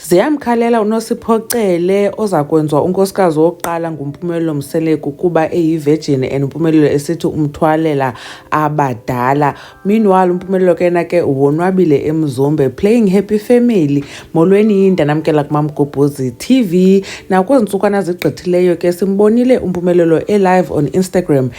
Ziyamkhalela uNosiphoqele oza kwenziwa unkosikazi wokuqala nguMpumelelo Mseleko kuba eyivirgin and uMpumelelo esithi umthwalela abadala. Meanwhile uMpumelelo ke wonwabile eMzumbe playing Happy Family. Molweni yinda namkela kuMamgobhozi TV. Nakwezi ntsukwana zigqithileyo ke simbonile uMpumelelo live on Instagram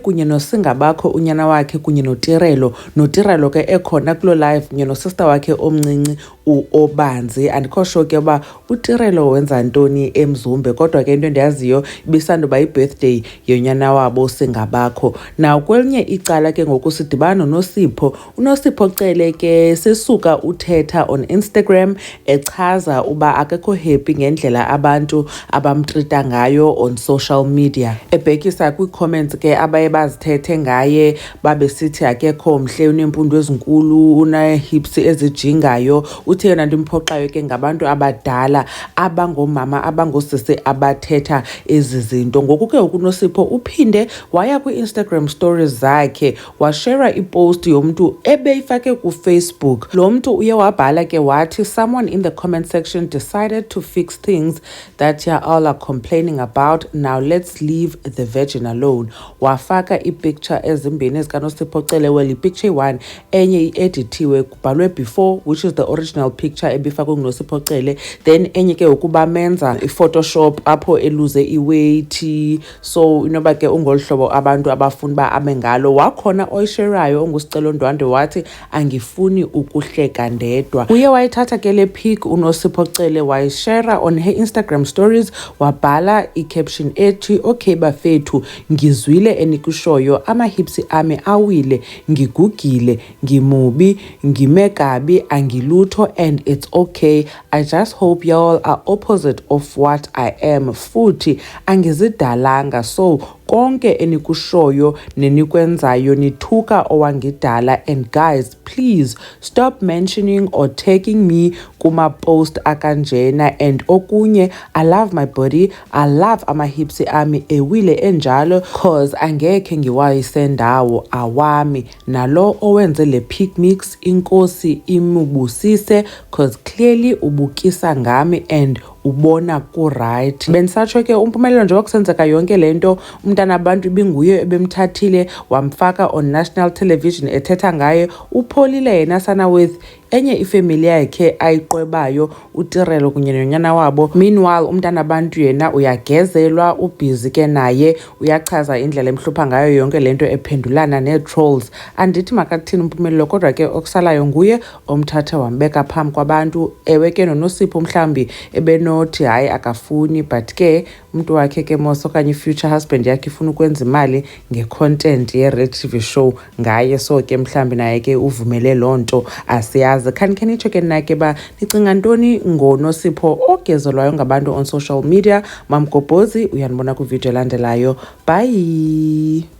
kunye noSingabakho unyana wakhe kunye noTirelo ke ekhona kulo live kunye nosister wakhe omncinci uObanzi. Andikho sure ke uba uTirelo wenza ntoni eMzumbe, kodwa ke into endiyaziyo ibisandoba yi-birthday yonyana wabo Singabakho. Now kwelinye icala ke ngoku sidibana noNosipho. uNosiphoqele ke sesuka uthetha on Instagram echaza uba akekho happy ngendlela abantu abamtrita ngayo on social media, ebhekisa kwi-comments ke abaye bazithethe ngaye babesithi akekho mhle, unempundu ezinkulu, una-hips ezijingayo. Uthe yona nto imphoqayo ke ngabantu abadala abangomama abangoosisi abathetha ezi zinto. Ngoku ke uNosipho uphinde waya kwi-Instagram stories zakhe washera ipost yomntu ebeyifake kuFacebook. Lo mntu uye wabhala ke wathi, someone in the comment section decided to fix things that you all are complaining about. Now let's leave the virgin alone. Wafaka ipicture ezimbini ezikaNosiphoqele. Well, ipicture one enye i-edithiwe kubhalwe before, which is the original picture ebifakwe nguNosiphoqele, then enye ke ukuba menza iPhotoshop apho eluze iweight. So inoba ke ungolhlobo abantu abafuna ba abe ngalo. Wakhona oyisherayo ongusicelo Ndwandwe wathi angifuni ukuhleka ndedwa. Uye wayithatha ke le pic uNosiphoqele wayishare on her Instagram stories, wabhala i-caption ethi, okay bafethu, ngizwile enikushoyo, ama-hips ami awile, ngigugile, ngimubi, ngimekabi, angilutho, and it's okay. I just hope y'all are opposite of what I am. Futhi angizidalanga, so konke enikushoyo nenikwenzayo nithuka owangidala. And guys, please stop mentioning or tagging me kuma post akanjena. And okunye, I love my body, I love ama-hips ami ewile enjalo, cause angekhe ngiwayisendawo awami. Nalo owenze le pic mix, inkosi imubusise, cause clearly ubukisa ngami and ubona ku-right. Bendisatsho ke uMpumelelo njengoba kusenzeka yonke lento, umntana abantu ibinguye ebemthathile wamfaka on national television ethetha ngaye. Upholile yena sana with enye ifamily yakhe ayiqwebayo, uTirelo kunye nonyana wabo. Meanwhile umntana abantu yena uyagezelwa, ubhizi ke naye uyachaza indlela emhlupha ngayo yonke lento ephendulana nee-trolls. Andithi makathini uMpumelelo, kodwa ke okusalayo nguye omthatha wambeka phambi kwabantu. Ewe ke noNosipho mhlambi ebenothi hayi akafuni, but ke umntu wakhe ke mos okanye future husband yakhe ifuna ukwenza imali nge-content ye-Red TV show ngaye, so ke mhlambi naye ke uvumele loo nto, asiyazi. Khanikhe nitsho ke nake ba nicinga ntoni ngoNosipho ogezelwayo ngabantu on social media. Mamgobhozi uyanibona kwivideo elandelayo. Bye.